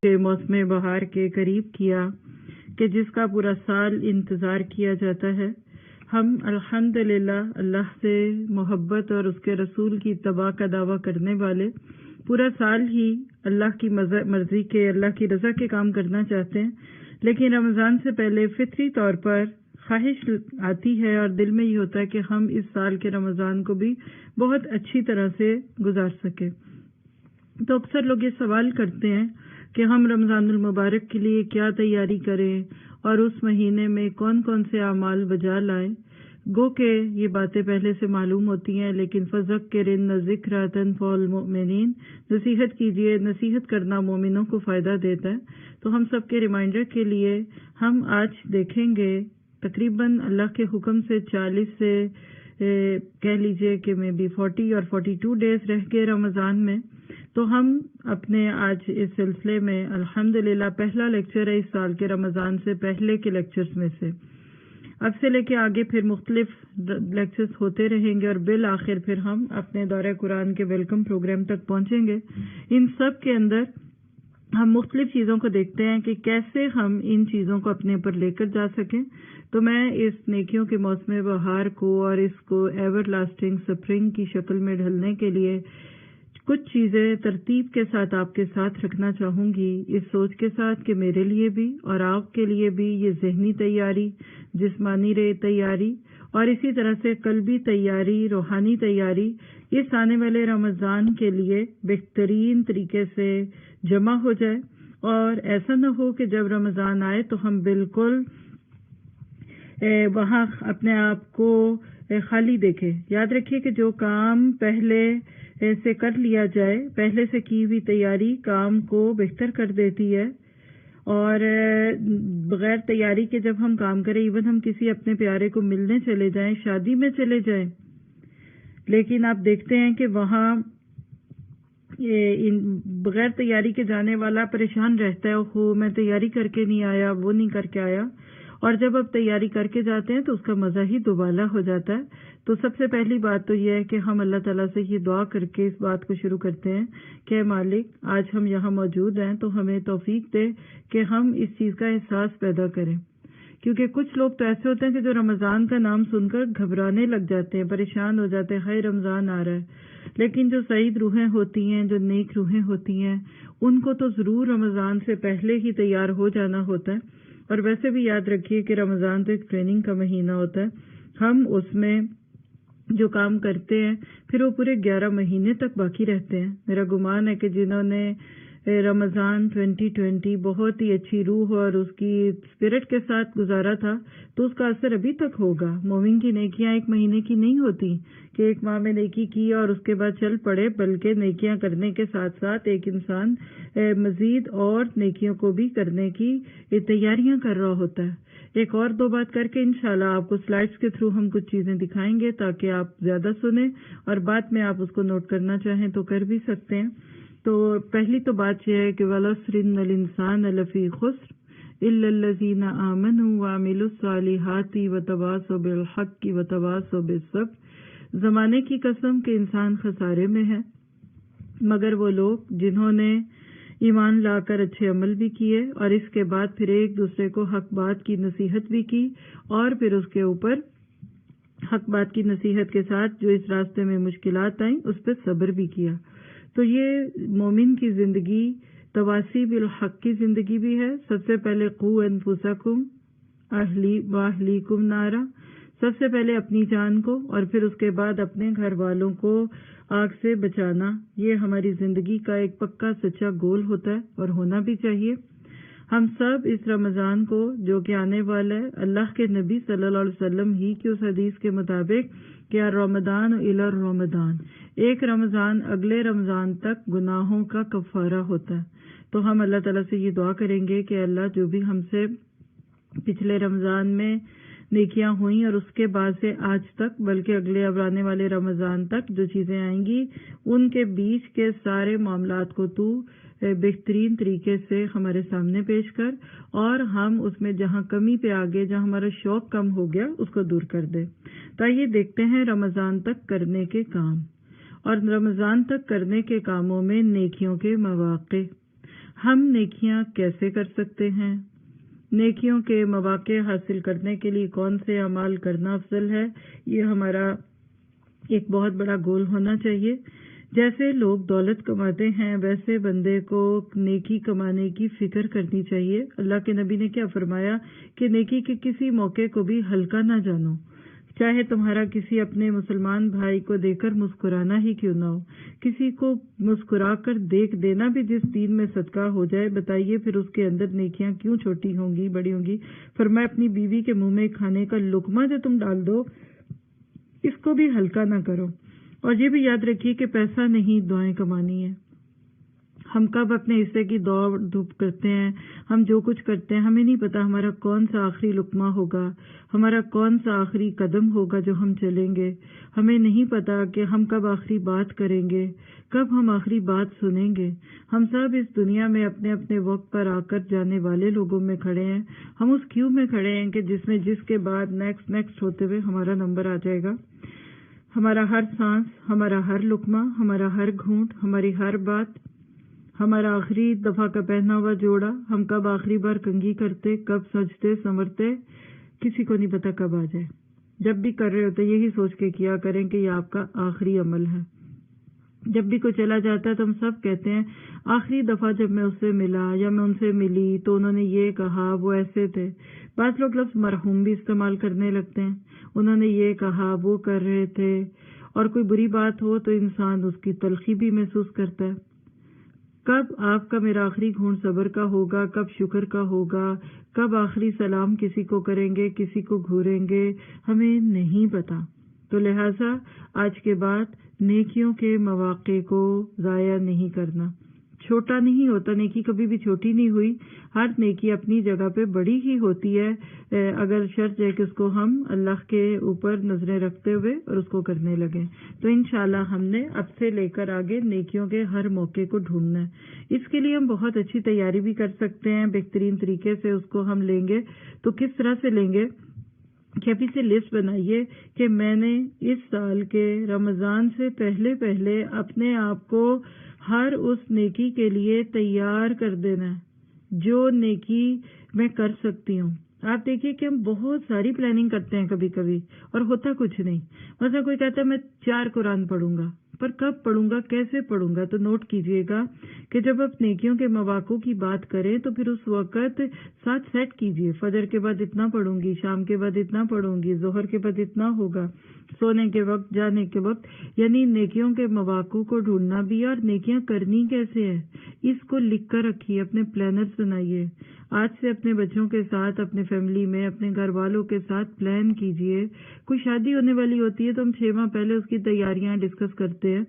کے موسم بہار کے قریب کیا کہ جس کا پورا سال انتظار کیا جاتا ہے۔ ہم الحمدللہ اللہ سے محبت اور اس کے رسول کی اتباع کا دعویٰ کرنے والے پورا سال ہی اللہ کی مرضی کے، اللہ کی رضا کے کام کرنا چاہتے ہیں، لیکن رمضان سے پہلے فطری طور پر خواہش آتی ہے اور دل میں یہ ہوتا ہے کہ ہم اس سال کے رمضان کو بھی بہت اچھی طرح سے گزار سکیں۔ تو اکثر لوگ یہ سوال کرتے ہیں کہ ہم رمضان المبارک کے لیے کیا تیاری کریں اور اس مہینے میں کون کون سے اعمال بجا لائیں۔ گو کہ یہ باتیں پہلے سے معلوم ہوتی ہیں، لیکن فذکرن ذکرۃ تنفع المؤمنین، نصیحت کیجیے، نصیحت کرنا مومنوں کو فائدہ دیتا ہے۔ تو ہم سب کے ریمائنڈر کے لیے ہم آج دیکھیں گے تقریباً اللہ کے حکم سے 40 سے کہہ لیجئے کہ میں بھی 40 اور 42 ڈیز رہ گئے رمضان میں۔ تو ہم اپنے آج اس سلسلے میں الحمدللہ پہلا لیکچر ہے اس سال کے رمضان سے پہلے کے لیکچرز میں سے۔ اب سے لے کے آگے پھر مختلف لیکچرز ہوتے رہیں گے اور بالآخر پھر ہم اپنے دورہ قرآن کے ویلکم پروگرام تک پہنچیں گے۔ ان سب کے اندر ہم مختلف چیزوں کو دیکھتے ہیں کہ کیسے ہم ان چیزوں کو اپنے اوپر لے کر جا سکیں۔ تو میں اس نیکیوں کے موسم بہار کو اور اس کو ایور لاسٹنگ سپرنگ کی شکل میں ڈھلنے کے لیے کچھ چیزیں ترتیب کے ساتھ آپ کے ساتھ رکھنا چاہوں گی، اس سوچ کے ساتھ کہ میرے لیے بھی اور آپ کے لیے بھی یہ ذہنی تیاری، جسمانی تیاری اور اسی طرح سے قلبی تیاری، روحانی تیاری اس آنے والے رمضان کے لیے بہترین طریقے سے جمع ہو جائے، اور ایسا نہ ہو کہ جب رمضان آئے تو ہم بالکل وہاں اپنے آپ کو خالی دیکھیں۔ یاد رکھیے کہ جو کام پہلے سے کر لیا جائے، پہلے سے کی ہوئی تیاری کام کو بہتر کر دیتی ہے، اور بغیر تیاری کے جب ہم کام کریں، ایون ہم کسی اپنے پیارے کو ملنے چلے جائیں، شادی میں چلے جائیں، لیکن آپ دیکھتے ہیں کہ وہاں بغیر تیاری کے جانے والا پریشان رہتا ہے، اوہ میں تیاری کر کے نہیں آیا، وہ نہیں کر کے آیا، اور جب آپ تیاری کر کے جاتے ہیں تو اس کا مزہ ہی دوبالا ہو جاتا ہے۔ تو سب سے پہلی بات تو یہ ہے کہ ہم اللہ تعالیٰ سے یہ دعا کر کے اس بات کو شروع کرتے ہیں کہ مالک آج ہم یہاں موجود ہیں تو ہمیں توفیق دے کہ ہم اس چیز کا احساس پیدا کریں، کیونکہ کچھ لوگ تو ایسے ہوتے ہیں کہ جو رمضان کا نام سن کر گھبرانے لگ جاتے ہیں، پریشان ہو جاتے ہیں، ہائے رمضان آ رہا ہے۔ لیکن جو سعید روحیں ہوتی ہیں، جو نیک روحیں ہوتی ہیں، ان کو تو ضرور رمضان سے پہلے ہی تیار ہو جانا ہوتا ہے۔ اور ویسے بھی یاد رکھیے کہ رمضان تو ایک ٹریننگ کا مہینہ ہوتا ہے، ہم اس میں جو کام کرتے ہیں پھر وہ پورے 11 مہینے تک باقی رہتے ہیں۔ میرا گمان ہے کہ جنہوں نے رمضان 2020 بہت ہی اچھی روح اور اس کی اسپرٹ کے ساتھ گزارا تھا تو اس کا اثر ابھی تک ہوگا۔ مومن کی نیکیاں ایک مہینے کی نہیں ہوتی کہ ایک ماہ میں نیکی کی اور اس کے بعد چل پڑے، بلکہ نیکیاں کرنے کے ساتھ ساتھ ایک انسان مزید اور نیکیوں کو بھی کرنے کی تیاریاں کر رہا ہوتا ہے۔ ایک اور دو بات کر کے انشاءاللہ آپ کو سلائیڈز کے تھرو ہم کچھ چیزیں دکھائیں گے تاکہ آپ زیادہ سنیں اور بعد میں آپ اس کو نوٹ کرنا چاہیں تو کر بھی سکتے ہیں۔ تو پہلی تو بات یہ ہے کہ وَالْعَصْرِ إِنَّ الْإِنسَانَ لَفِي خُسْرٍ إِلَّا الَّذِينَ آمَنُوا وَعَمِلُوا الصَّالِحَاتِ وَتَوَاصَوْا بِالْحَقِّ وَتَوَاصَوْا بِالصَّبْرِ۔ زمانے کی قسم کہ انسان خسارے میں ہے، مگر وہ لوگ جنہوں نے ایمان لا کر اچھے عمل بھی کیے اور اس کے بعد پھر ایک دوسرے کو حق بات کی نصیحت بھی کی، اور پھر اس کے اوپر حق بات کی نصیحت کے ساتھ جو اس راستے میں مشکلات آئیں اس پہ صبر بھی کیا۔ تو یہ مومن کی زندگی تواصی بالحق کی زندگی بھی ہے۔ سب سے پہلے قوا انفسکم واہلیکم نارا، سب سے پہلے اپنی جان کو اور پھر اس کے بعد اپنے گھر والوں کو آگ سے بچانا، یہ ہماری زندگی کا ایک پکا سچا گول ہوتا ہے اور ہونا بھی چاہیے۔ ہم سب اس رمضان کو جو کہ آنے والا ہے، اللہ کے نبی صلی اللہ علیہ وسلم ہی کی اس حدیث کے مطابق کہ رمضان الی رمضان، ایک رمضان اگلے رمضان تک گناہوں کا کفارہ ہوتا ہے۔ تو ہم اللہ تعالیٰ سے یہ دعا کریں گے کہ اللہ جو بھی ہم سے پچھلے رمضان میں نیکیاں ہوئیں اور اس کے بعد سے آج تک بلکہ اگلے اب آنے والے رمضان تک جو چیزیں آئیں گی ان کے بیچ کے سارے معاملات کو تو بہترین طریقے سے ہمارے سامنے پیش کر، اور ہم اس میں جہاں کمی پہ آگے، جہاں ہمارا شوق کم ہو گیا اس کو دور کر دے۔ تو یہ دیکھتے ہیں رمضان تک کرنے کے کام، اور رمضان تک کرنے کے کاموں میں نیکیوں کے مواقع۔ ہم نیکیاں کیسے کر سکتے ہیں؟ نیکیوں کے مواقع حاصل کرنے کے لیے کون سے اعمال کرنا افضل ہے؟ یہ ہمارا ایک بہت بڑا گول ہونا چاہیے۔ جیسے لوگ دولت کماتے ہیں ویسے بندے کو نیکی کمانے کی فکر کرنی چاہیے۔ اللہ کے نبی نے کیا فرمایا کہ نیکی کے کسی موقع کو بھی ہلکا نہ جانو، چاہے تمہارا کسی اپنے مسلمان بھائی کو دیکھ کر مسکرانا ہی کیوں نہ ہو۔ کسی کو مسکرا کر دیکھ دینا بھی جس دین میں صدقہ ہو جائے، بتائیے پھر اس کے اندر نیکیاں کیوں چھوٹی ہوں گی، بڑی ہوں گی۔ فرمایا اپنی بیوی کے منہ میں کھانے کا لقمہ جو تم ڈال دو اس کو بھی ہلکا نہ کرو۔ اور یہ بھی یاد رکھیے کہ پیسہ نہیں دعائیں کمانی ہے۔ ہم کب اپنے حصے کی دوڑ دھوپ کرتے ہیں، ہم جو کچھ کرتے ہیں ہمیں نہیں پتا ہمارا کون سا آخری لقمہ ہوگا، ہمارا کون سا آخری قدم ہوگا جو ہم چلیں گے۔ ہمیں نہیں پتا کہ ہم کب آخری بات کریں گے، کب ہم آخری بات سنیں گے۔ ہم سب اس دنیا میں اپنے اپنے وقت پر آ کر جانے والے لوگوں میں کھڑے ہیں۔ ہم اس کیو میں کھڑے ہیں کہ جس کے بعد نیکسٹ ہوتے ہوئے ہمارا نمبر آ جائے گا۔ ہمارا ہر سانس، ہمارا ہر لقمہ، ہمارا ہر گھونٹ، ہماری ہر بات، ہمارا آخری دفعہ کا پہنا ہوا جوڑا، ہم کب آخری بار کنگھی کرتے، کب سجتے سنورتے، کسی کو نہیں پتا کب آ جائے۔ جب بھی کر رہے ہوتے یہی سوچ کے کیا کریں کہ یہ آپ کا آخری عمل ہے۔ جب بھی کوئی چلا جاتا ہے تو ہم سب کہتے ہیں آخری دفعہ جب میں اس سے ملا یا میں ان سے ملی تو انہوں نے یہ کہا، وہ ایسے تھے۔ بعض لوگ لفظ مرحوم بھی استعمال کرنے لگتے ہیں، انہوں نے یہ کہا، وہ کر رہے تھے۔ اور کوئی بری بات ہو تو انسان اس کی تلخی بھی محسوس کرتا ہے۔ کب آپ کا میرا آخری گھونٹ صبر کا ہوگا، کب شکر کا ہوگا، کب آخری سلام کسی کو کریں گے، کسی کو گھوریں گے، ہمیں نہیں پتا۔ تو لہٰذا آج کے بعد نیکیوں کے مواقع کو ضائع نہیں کرنا۔ چھوٹا نہیں ہوتا، نیکی کبھی بھی چھوٹی نہیں ہوئی، ہر نیکی اپنی جگہ پہ بڑی ہی ہوتی ہے، اگر شرط ہے کہ اس کو ہم اللہ کے اوپر نظریں رکھتے ہوئے اور اس کو کرنے لگیں۔ تو انشاءاللہ ہم نے اب سے لے کر آگے نیکیوں کے ہر موقع کو ڈھونڈنا ہے۔ اس کے لیے ہم بہت اچھی تیاری بھی کر سکتے ہیں، بہترین طریقے سے اس کو ہم لیں گے۔ تو کس طرح سے لیں گے کہ ابھی سے لسٹ بنائیے کہ میں نے اس سال کے رمضان سے پہلے اپنے آپ کو ہر اس نیکی کے لیے تیار کر دینا ہے جو نیکی میں کر سکتی ہوں۔ آپ دیکھیے کہ ہم بہت ساری پلاننگ کرتے ہیں کبھی کبھی اور ہوتا کچھ نہیں۔ مثلا کوئی کہتا ہے میں 4 قرآن پڑھوں گا، پر کب پڑھوں گا، کیسے پڑھوں گا؟ تو نوٹ کیجئے گا کہ جب آپ نیکیوں کے مواقع کی بات کریں تو پھر اس وقت ساتھ سیٹ کیجئے، فجر کے بعد اتنا پڑھوں گی، شام کے بعد اتنا پڑھوں گی، ظہر کے بعد اتنا ہوگا، سونے کے وقت، جانے کے وقت۔ یعنی نیکیوں کے مواقع کو ڈھونڈنا بھی ہے، اور نیکیاں کرنی کیسے ہے اس کو لکھ کر رکھیے، اپنے پلانرز بنائیے۔ آج سے اپنے بچوں کے ساتھ، اپنے فیملی میں، اپنے گھر والوں کے ساتھ پلان کیجئے۔ کوئی شادی ہونے والی ہوتی ہے تو ہم 6 ماہ پہلے اس کی تیاریاں ڈسکس کرتے ہیں،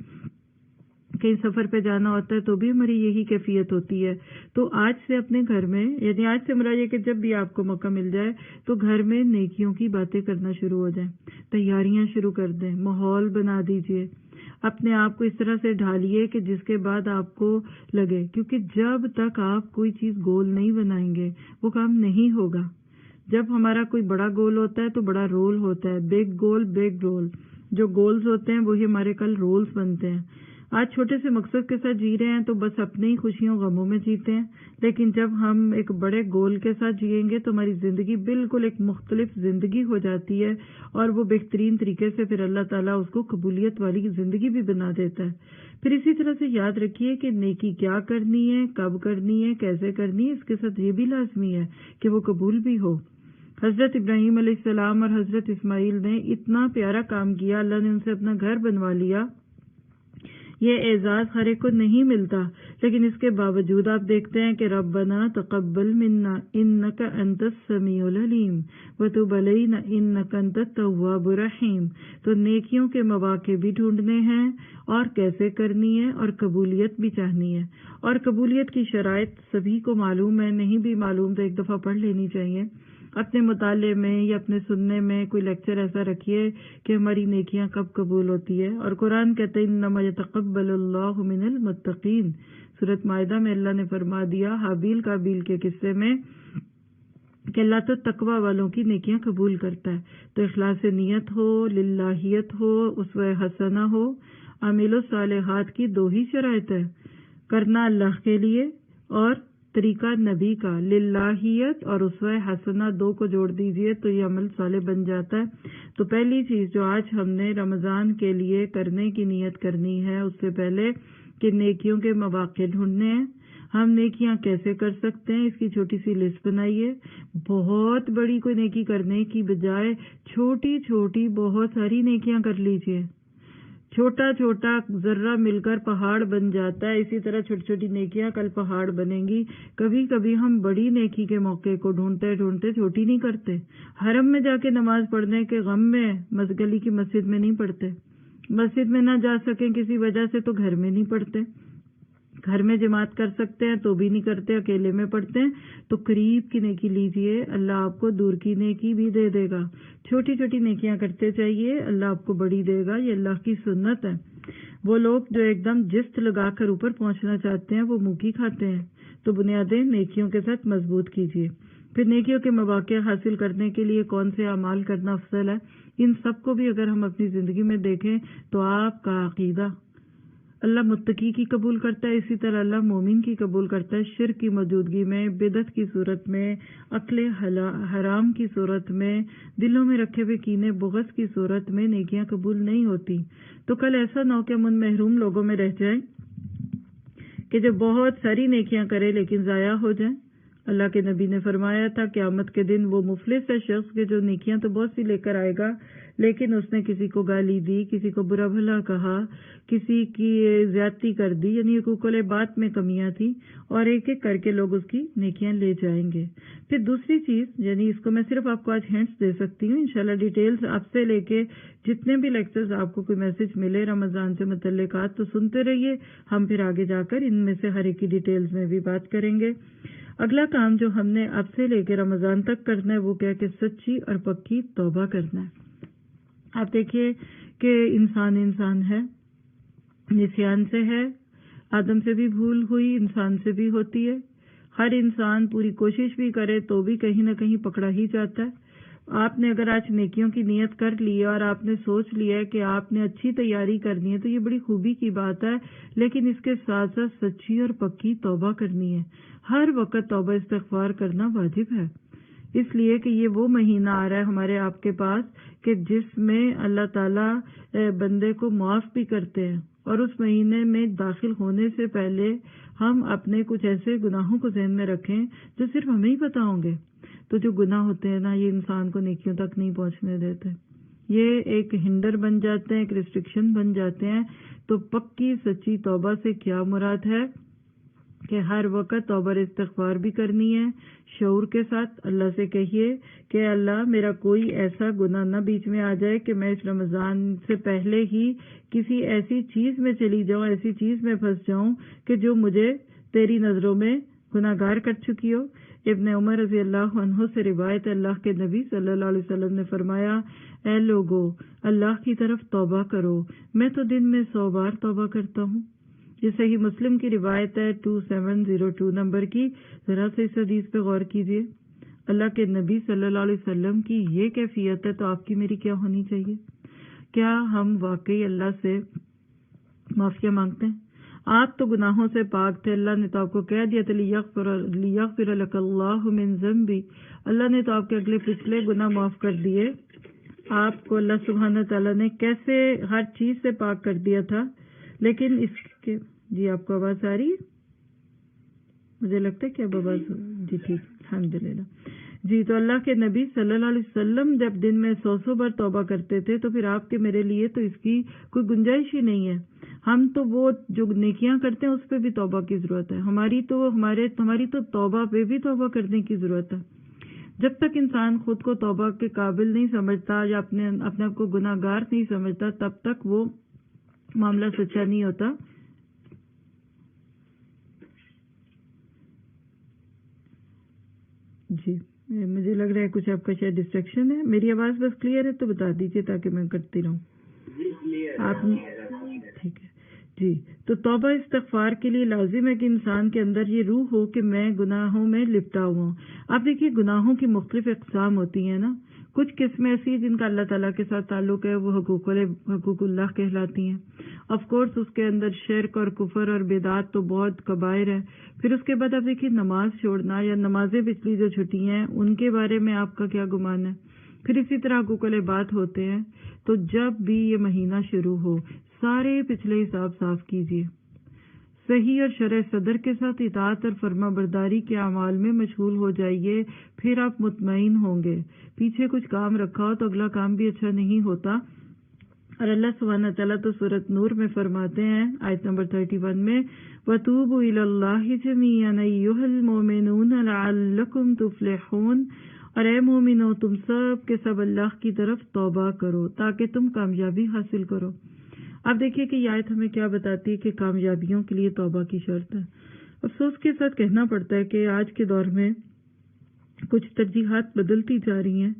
کہیں سفر پہ جانا ہوتا ہے تو بھی ہماری یہی کیفیت ہوتی ہے۔ تو آج سے اپنے گھر میں، یعنی آج سے مراد یہ کہ جب بھی آپ کو موقع مل جائے تو گھر میں نیکیوں کی باتیں کرنا شروع ہو جائیں، تیاریاں شروع کر دیں، ماحول بنا دیجئے، اپنے آپ کو اس طرح سے ڈھالیے کہ جس کے بعد آپ کو لگے، کیونکہ جب تک آپ کوئی چیز گول نہیں بنائیں گے وہ کام نہیں ہوگا۔ جب ہمارا کوئی بڑا گول ہوتا ہے تو بڑا رول ہوتا ہے، بگ گول بگ رول۔ جو گولز ہوتے ہیں وہی ہمارے کل رولز بنتے ہیں۔ آج چھوٹے سے مقصد کے ساتھ جی رہے ہیں تو بس اپنے ہی خوشیوں غموں میں جیتے ہیں، لیکن جب ہم ایک بڑے گول کے ساتھ جیئیں گے تو ہماری زندگی بالکل ایک مختلف زندگی ہو جاتی ہے، اور وہ بہترین طریقے سے پھر اللہ تعالیٰ اس کو قبولیت والی زندگی بھی بنا دیتا ہے۔ پھر اسی طرح سے یاد رکھیے کہ نیکی کیا کرنی ہے، کب کرنی ہے، کیسے کرنی ہے، اس کے ساتھ یہ بھی لازمی ہے کہ وہ قبول بھی ہو۔ حضرت ابراہیم علیہ السلام اور حضرت اسماعیل نے اتنا پیارا کام کیا، اللہ نے ان سے اپنا گھر بنوا لیا۔ یہ اعزاز ہر ایک کو نہیں ملتا، لیکن اس کے باوجود آپ دیکھتے ہیں کہ ربنا تقبل منا انک انت السمیع العلیم وتب علینا انک انت التواب الرحیم۔ تو نیکیوں کے مواقع بھی ڈھونڈنے ہیں، اور کیسے کرنی ہے، اور قبولیت بھی چاہنی ہے۔ اور قبولیت کی شرائط سبھی کو معلوم ہے، نہیں بھی معلوم تو ایک دفعہ پڑھ لینی چاہیے۔ اپنے مطالعے میں یا اپنے سننے میں کوئی لیکچر ایسا رکھیے کہ ہماری نیکیاں کب قبول ہوتی ہے۔ اور قرآن کہتے ہیں انما یتقبل اللہ من المتقین۔ سورۃ مائدہ میں اللہ نے فرما دیا حابیل قابیل کے قصے میں کہ اللہ تو تقوی والوں کی نیکیاں قبول کرتا ہے۔ تو اخلاص نیت ہو، للہیت ہو، اسوہ حسنہ ہو، اعمال الصالحات کی 2 ہی شرائط ہے، کرنا اللہ کے لیے اور طریقہ نبی کا، للہیت اور اسوہ حسنہ 2 کو جوڑ دیجئے تو یہ عمل صالح بن جاتا ہے۔ تو پہلی چیز جو آج ہم نے رمضان کے لیے کرنے کی نیت کرنی ہے، اس سے پہلے کہ نیکیوں کے مواقع ڈھونڈنے ہیں، ہم نیکیاں کیسے کر سکتے ہیں، اس کی چھوٹی سی لسٹ بنائیے۔ بہت بڑی کوئی نیکی کرنے کی بجائے چھوٹی چھوٹی بہت ساری نیکیاں کر لیجئے۔ چھوٹا چھوٹا ذرہ مل کر پہاڑ بن جاتا ہے، اسی طرح چھوٹی چھوٹی نیکیاں کل پہاڑ بنیں گی۔ کبھی کبھی ہم بڑی نیکی کے موقع کو ڈھونڈتے ڈھونڈتے چھوٹی نہیں کرتے، حرم میں جا کے نماز پڑھنے کے غم میں گلی کی مسجد میں نہیں پڑھتے، مسجد میں نہ جا سکیں کسی وجہ سے تو گھر میں نہیں پڑھتے، گھر میں جماعت کر سکتے ہیں تو بھی نہیں کرتے، اکیلے میں پڑھتے ہیں۔ تو قریب کی نیکی لیجئے، اللہ آپ کو دور کی نیکی بھی دے دے گا۔ چھوٹی چھوٹی نیکیاں کرتے چاہیے، اللہ آپ کو بڑی دے گا، یہ اللہ کی سنت ہے۔ وہ لوگ جو ایک دم جست لگا کر اوپر پہنچنا چاہتے ہیں وہ منہ کی کھاتے ہیں۔ تو بنیادیں نیکیوں کے ساتھ مضبوط کیجیے۔ پھر نیکیوں کے مواقع حاصل کرنے کے لیے کون سے اعمال کرنا افضل ہے، ان سب کو بھی اگر ہم اپنی زندگی میں دیکھیں تو آپ کا عقیدہ اللہ متقی کی قبول کرتا ہے، اسی طرح اللہ مومن کی قبول کرتا ہے۔ شرک کی موجودگی میں، بدعت کی صورت میں، عقل حرام کی صورت میں، دلوں میں رکھے ہوئے کینے بغض کی صورت میں نیکیاں قبول نہیں ہوتی۔ تو کل ایسا نہ ہو کہ من محروم لوگوں میں رہ جائیں کہ جو بہت ساری نیکیاں کرے لیکن ضائع ہو جائیں۔ اللہ کے نبی نے فرمایا تھا قیامت کے دن وہ مفلس ہے شخص کہ جو نیکیاں تو بہت سی لے کر آئے گا لیکن اس نے کسی کو گالی دی، کسی کو برا بھلا کہا، کسی کی زیادتی کر دی، یعنی حقوق العباد میں کمیاں تھیں، اور ایک ایک کر کے لوگ اس کی نیکیاں لے جائیں گے۔ پھر دوسری چیز، یعنی اس کو میں صرف آپ کو آج ہینٹس دے سکتی ہوں، انشاءاللہ ڈیٹیلز آپ سے لے کے جتنے بھی لیکچرز آپ کو کوئی میسج ملے رمضان سے متعلقات تو سنتے رہیے، ہم پھر آگے جا کر ان میں سے ہر ایک کی ڈیٹیلز میں بھی بات کریں گے۔ اگلا کام جو ہم نے اب سے لے کے رمضان تک کرنا ہے وہ کیا کہ سچی اور پکی توبہ کرنا ہے۔ آپ دیکھیے کہ انسان ہے، نسیان سے ہے، آدم سے بھی بھول ہوئی، انسان سے بھی ہوتی ہے، ہر انسان پوری کوشش بھی کرے تو بھی کہیں نہ کہیں پکڑا ہی جاتا ہے۔ آپ نے اگر آج نیکیوں کی نیت کر لی اور آپ نے سوچ لیا ہے کہ آپ نے اچھی تیاری کرنی ہے تو یہ بڑی خوبی کی بات ہے، لیکن اس کے ساتھ ساتھ سچی اور پکی توبہ کرنی ہے۔ ہر وقت توبہ استغفار کرنا واجب ہے، اس لیے کہ یہ وہ مہینہ آ رہا ہے ہمارے آپ کے پاس کہ جس میں اللہ تعالیٰ بندے کو معاف بھی کرتے ہیں، اور اس مہینے میں داخل ہونے سے پہلے ہم اپنے کچھ ایسے گناہوں کو ذہن میں رکھیں جو صرف ہمیں ہی پتہ ہوں گے۔ تو جو گناہ ہوتے ہیں نا یہ انسان کو نیکیوں تک نہیں پہنچنے دیتے، یہ ایک ہنڈر بن جاتے ہیں، ایک ریسٹرکشن بن جاتے ہیں۔ تو پکی سچی توبہ سے کیا مراد ہے کہ ہر وقت توبہ استغفار بھی کرنی ہے، شعور کے ساتھ اللہ سے کہیے کہ اللہ میرا کوئی ایسا گناہ نہ بیچ میں آ جائے کہ میں اس رمضان سے پہلے ہی کسی ایسی چیز میں چلی جاؤں، ایسی چیز میں پھنس جاؤں کہ جو مجھے تیری نظروں میں گناہگار کر چکی ہو۔ ابن عمر رضی اللہ عنہ سے روایت ہے، اللہ کے نبی صلی اللہ علیہ وسلم نے فرمایا، اے لوگو اللہ کی طرف توبہ کرو، میں تو دن میں 100 بار توبہ کرتا ہوں۔ یہ صحیح مسلم کی روایت ہے 2702 نمبر کی، ذرا سے اس حدیث پہ غور کیجیے۔ اللہ کے نبی صلی اللہ علیہ وسلم کی یہ کیفیت ہے تو آپ کی میری کیا ہونی چاہیے؟ کیا ہم واقعی اللہ سے معافی مانگتے ہیں؟ آپ تو گناہوں سے پاک تھے، اللہ نے تو آپ کو کہہ دیا تھا لیغفر لک اللہ من ذنبی، اللہ نے تو آپ کے اگلے پچھلے گناہ معاف کر دیے۔ آپ کو اللہ سبحانہ تعالیٰ نے کیسے ہر چیز سے پاک کر دیا تھا، لیکن اس کے جی آپ کو آواز آ رہی ہے؟ مجھے لگتا ہے کہ اب آواز جی ٹھیک الحمدللہ جی۔ تو اللہ کے نبی صلی اللہ علیہ وسلم جب دن میں 100 بار توبہ کرتے تھے تو پھر آپ کے میرے لیے تو اس کی کوئی گنجائش ہی نہیں ہے۔ ہم تو وہ جو نیکیاں کرتے ہیں اس پہ بھی توبہ کی ضرورت ہے، ہماری تو توبہ پہ بھی توبہ کرنے کی ضرورت ہے۔ جب تک انسان خود کو توبہ کے قابل نہیں سمجھتا یا اپنے آپ کو گناہ گار نہیں سمجھتا تب تک وہ معاملہ سچا نہیں ہوتا۔ جی مجھے لگ رہا ہے کچھ آپ کا شاید ڈسٹریکشن ہے، میری آواز بس کلیئر ہے تو بتا دیجیے تاکہ میں کرتی رہوں۔ آپ ٹھیک ہے جی۔ تو توبہ استغفار کے لیے لازم ہے کہ انسان کے اندر یہ روح ہو کہ میں گناہوں میں لپٹا ہوا ہوں۔ آپ دیکھیے گناہوں کی مختلف اقسام ہوتی ہیں نا، کچھ قسمیں ایسی ہیں جن کا اللہ تعالیٰ کے ساتھ تعلق ہے، وہ حقوق اللہ کہلاتی ہیں. آف کورس اس کے اندر شرک اور کفر اور بدعات تو بہت کبائر ہے. پھر اس کے بعد آپ دیکھیے نماز چھوڑنا یا نمازیں پچھلی جو چھٹی ہیں ان کے بارے میں آپ کا کیا گمان ہے. پھر اسی طرح حقوق العباد ہوتے ہیں. تو جب بھی یہ مہینہ شروع ہو سارے پچھلے حساب صاف کیجیے، صحیح اور شرع صدر کے ساتھ اطاعت اور فرما برداری کے اعمال میں مشغول ہو جائیے، پھر آپ مطمئن ہوں گے. پیچھے کچھ کام رکھا ہو تو اگلا کام بھی اچھا نہیں ہوتا. اور اللہ سبحانہ تعالیٰ تو سورۃ نور میں فرماتے ہیں آیت نمبر 31 میں وَتُوبُوا إِلَى اللَّهِ جَمِيعًا أَيُّهَا الْمُؤْمِنُونَ لَعَلَّكُمْ تُفْلِحُونَ. اور اے مومنو تم سب کے سب اللہ کی طرف توبہ کرو تاکہ تم کامیابی حاصل کرو. اب دیکھیے کہ یہ آیت ہمیں کیا بتاتی ہے کہ کامیابیوں کے لیے توبہ کی شرط ہے. افسوس کے ساتھ کہنا پڑتا ہے کہ آج کے دور میں کچھ ترجیحات بدلتی جا رہی ہیں.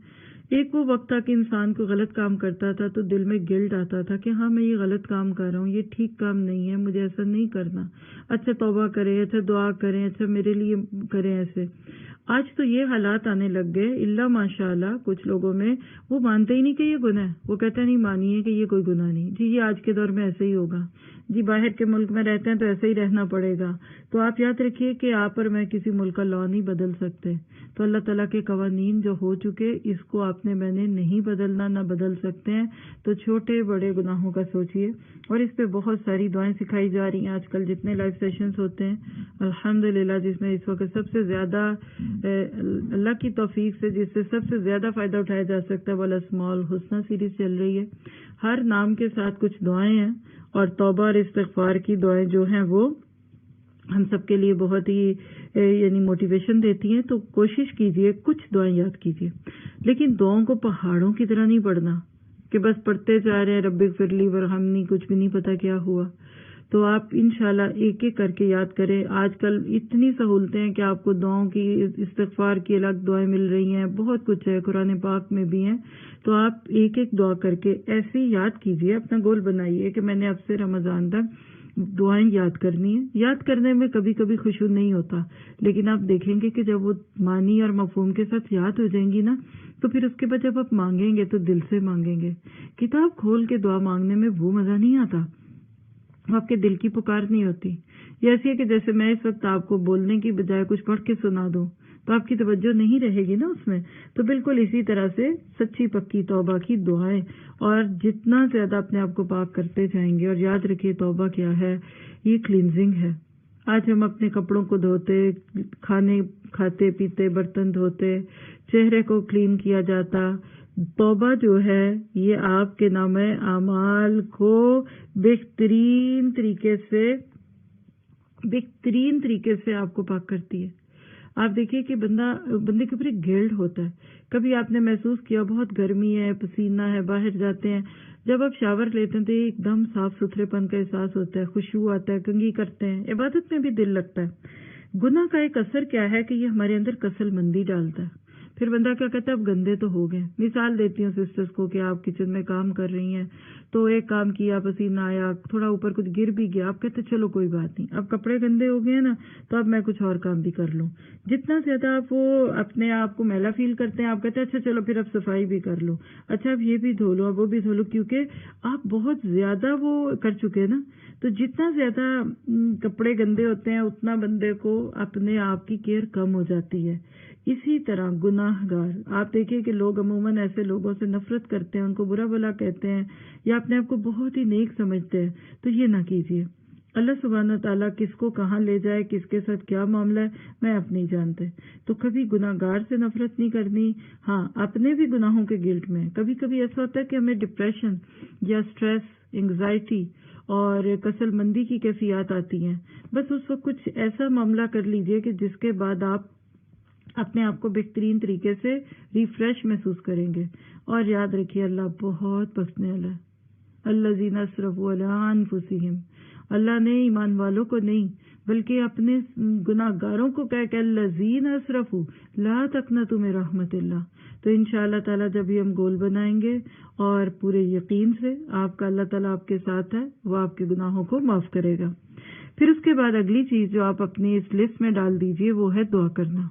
ایک وہ وقت تھا کہ انسان کو غلط کام کرتا تھا تو دل میں گلٹ آتا تھا کہ ہاں میں یہ غلط کام کر رہا ہوں، یہ ٹھیک کام نہیں ہے، مجھے ایسا نہیں کرنا. اچھا توبہ کریں، اچھا دعا کریں، اچھا میرے لیے کریں ایسے. آج تو یہ حالات آنے لگ گئے اللہ ماشاء اللہ کچھ لوگوں میں وہ مانتے ہی نہیں کہ یہ گناہ ہے. وہ کہتے ہیں نہیں مانیے کہ یہ کوئی گناہ نہیں. جی یہ آج کے دور میں ایسے ہی ہوگا. جی باہر کے ملک میں رہتے ہیں تو ایسے ہی رہنا پڑے گا. تو آپ یاد رکھیے کہ آپ اور میں کسی ملک کا لا نہیں بدل سکتے. تو اللہ تعالیٰ کے قوانین جو ہو چکے اس کو آپ نے میں نے نہیں بدلنا، نہ بدل سکتے ہیں. تو چھوٹے بڑے گناہوں کا سوچیے. اور اس پہ بہت ساری دعائیں سکھائی جا رہی ہیں آج کل جتنے لائیو سیشنز ہوتے ہیں الحمدللہ، جس میں اس وقت سب سے زیادہ اللہ کی توفیق سے جس سے سب سے زیادہ فائدہ اٹھایا جا سکتا ہے والاسماء الحسنی سیریز چل رہی ہے. ہر نام کے ساتھ کچھ دعائیں ہیں اور توبہ اور استغفار کی دعائیں جو ہیں وہ ہم سب کے لیے بہت ہی یعنی موٹیویشن دیتی ہیں. تو کوشش کیجئے کچھ دعائیں یاد کیجئے، لیکن دعاؤں کو پہاڑوں کی طرح نہیں پڑھنا کہ بس پڑھتے جا رہے ہیں رب اغفر لی ورحمنی، کچھ بھی نہیں پتا کیا ہوا. تو آپ انشاءاللہ ایک ایک کر کے یاد کریں. آج کل اتنی سہولتیں ہیں کہ آپ کو دعاؤں کی استغفار کی الگ دعائیں مل رہی ہیں، بہت کچھ ہے، قرآن پاک میں بھی ہیں. تو آپ ایک ایک دعا کر کے ایسے ہی یاد کیجئے. اپنا گول بنائیے کہ میں نے اب سے رمضان تک دعائیں یاد کرنی ہے. یاد کرنے میں کبھی کبھی خشوع نہیں ہوتا، لیکن آپ دیکھیں گے کہ جب وہ معنی اور مفہوم کے ساتھ یاد ہو جائیں گی نا تو پھر اس کے بعد جب آپ مانگیں گے تو دل سے مانگیں گے. کتاب کھول کے دعا مانگنے میں وہ مزہ نہیں آتا، آپ کے دل کی پکار نہیں ہوتی. یہ ایسی ہے کہ جیسے میں اس وقت آپ کو بولنے کی بجائے کچھ پڑھ کے سنا دوں تو آپ کی توجہ نہیں رہے گی نا اس میں. تو بالکل اسی طرح سے سچی پکی توبہ کی دعائیں، اور جتنا زیادہ اپنے آپ کو پاک کرتے جائیں گے. اور یاد رکھیے توبہ کیا ہے، یہ کلینزنگ ہے. آج ہم اپنے کپڑوں کو دھوتے، کھانے کھاتے پیتے، برتن دھوتے، چہرے کو کلین کیا جاتا. توبہ جو ہے یہ آپ کے نامہ اعمال کو بہترین طریقے سے آپ کو پاک کرتی ہے. آپ دیکھیے کہ بندے کے اوپر ایک گلٹ ہوتا ہے. کبھی آپ نے محسوس کیا بہت گرمی ہے، پسینہ ہے، باہر جاتے ہیں، جب آپ شاور لیتے ہیں تو ایک دم صاف ستھرے پن کا احساس ہوتا ہے، خشوع آتا ہے، کنگھی کرتے ہیں، عبادت میں بھی دل لگتا ہے. گناہ کا ایک اثر کیا ہے کہ یہ ہمارے اندر کسل مندی ڈالتا ہے. پھر بندہ کیا کہتا ہے اب گندے تو ہو گئے. مثال دیتی ہوں سسٹرز کو کہ آپ کچن میں کام کر رہی ہیں تو ایک کام کیا، پسینہ آیا، تھوڑا اوپر کچھ گر بھی گیا، آپ کہتے چلو کوئی بات نہیں، اب کپڑے گندے ہو گئے ہیں نا تو اب میں کچھ اور کام بھی کر لوں. جتنا زیادہ آپ وہ اپنے آپ کو میلا فیل کرتے ہیں آپ کہتے ہیں اچھا چلو پھر اب صفائی بھی کر لو، اچھا اب یہ بھی دھو لو، اب وہ بھی دھو لو، کیونکہ آپ بہت زیادہ وہ کر چکے نا. تو جتنا زیادہ کپڑے گندے ہوتے ہیں اتنا بندے کو اپنے آپ کی کیئر کم ہو جاتی ہے. اسی طرح گناہ گار، آپ دیکھیں کہ لوگ عموماً ایسے لوگوں سے نفرت کرتے ہیں، ان کو برا بھلا کہتے ہیں یا اپنے آپ کو بہت ہی نیک سمجھتے ہیں. تو یہ نہ کیجیے. اللہ سبحانہ تعالیٰ کس کو کہاں لے جائے، کس کے ساتھ کیا معاملہ ہے میں آپ نہیں جانتے. تو کبھی گناہ گار سے نفرت نہیں کرنی. ہاں اپنے بھی گناہوں کے گلٹ میں کبھی کبھی ایسا ہوتا ہے کہ ہمیں ڈپریشن یا سٹریس، انگزائٹی اور کسل مندی کی کیفیات آتی ہیں. بس اس وقت کچھ ایسا معاملہ کر لیجئے کہ جس کے بعد آپ اپنے آپ کو بہترین طریقے سے ریفریش محسوس کریں گے. اور یاد رکھیے اللہ بہت بخشنے والا ہے. الذین اسرفوا علی انفسہم، اللہ نے ایمان والوں کو نہیں بلکہ اپنے گناہ گاروں کو کہہ کہ الذین اسرفوا لا تقنطوا من رحمت اللہ. تو انشاءاللہ تعالیٰ جب ہم گول بنائیں گے اور پورے یقین سے آپ کا اللہ تعالیٰ آپ کے ساتھ ہے، وہ آپ کے گناہوں کو معاف کرے گا. پھر اس کے بعد اگلی چیز جو آپ اپنی اس لسٹ میں ڈال دیجئے وہ ہے دعا کرنا.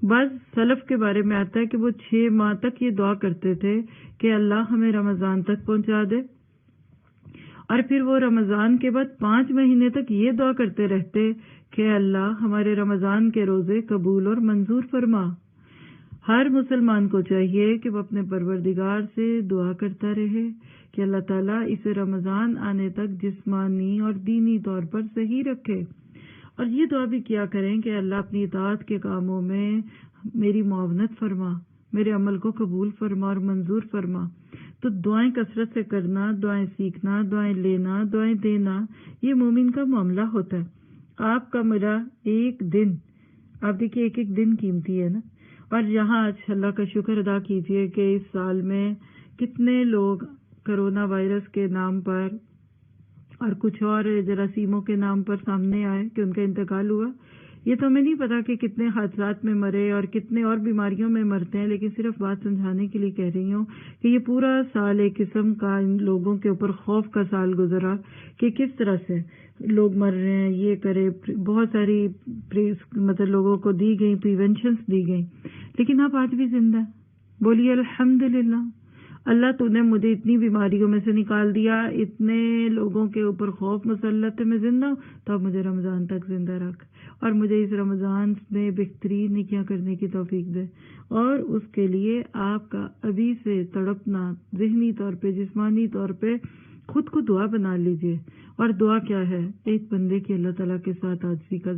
بعض سلف کے بارے میں آتا ہے کہ وہ 6 ماہ تک یہ دعا کرتے تھے کہ اللہ ہمیں رمضان تک پہنچا دے، اور پھر وہ رمضان کے بعد 5 مہینے تک یہ دعا کرتے رہتے کہ اللہ ہمارے رمضان کے روزے قبول اور منظور فرما۔ ہر مسلمان کو چاہیے کہ وہ اپنے پروردگار سے دعا کرتا رہے کہ اللہ تعالیٰ اسے رمضان آنے تک جسمانی اور دینی طور پر صحیح رکھے، اور یہ دعا بھی کیا کریں کہ اللہ اپنی اطاعت کے کاموں میں میری معاونت فرما، میرے عمل کو قبول فرما اور منظور فرما۔ تو دعائیں کثرت سے کرنا، دعائیں سیکھنا، دعائیں لینا، دعائیں دینا، یہ مومن کا معاملہ ہوتا ہے۔ آپ کا میرا ایک دن، آپ دیکھیے ایک ایک دن قیمتی ہے نا، اور یہاں آج اللہ کا شکر ادا کیجئے کہ اس سال میں کتنے لوگ کرونا وائرس کے نام پر اور کچھ اور جراثیموں کے نام پر سامنے آئے کہ ان کا انتقال ہوا۔ یہ تو ہمیں نہیں پتا کہ کتنے حادثات میں مرے اور کتنے اور بیماریوں میں مرتے ہیں، لیکن صرف بات سمجھانے کے لیے کہہ رہی ہوں کہ یہ پورا سال ایک قسم کا ان لوگوں کے اوپر خوف کا سال گزرا کہ کس طرح سے لوگ مر رہے ہیں، یہ کرے، بہت ساری مطلب لوگوں کو دی گئی پریونشنز دی گئی، لیکن آپ آج بھی زندہ ہیں۔ بولیے الحمدللہ، اللہ تو نے مجھے اتنی بیماریوں میں سے نکال دیا، اتنے لوگوں کے اوپر خوف مسلط ہے، میں زندہ ہوں، تو اب مجھے رمضان تک زندہ رکھ، اور مجھے اس رمضان میں بہترین نیکیاں کرنے کی توفیق دے۔ اور اس کے لیے آپ کا ابھی سے تڑپنا، ذہنی طور پہ، جسمانی طور پہ خود کو دعا بنا لیجئے۔ اور دعا کیا ہے؟ ایک بندے کی اللہ تعالیٰ کے ساتھ عاجزی کا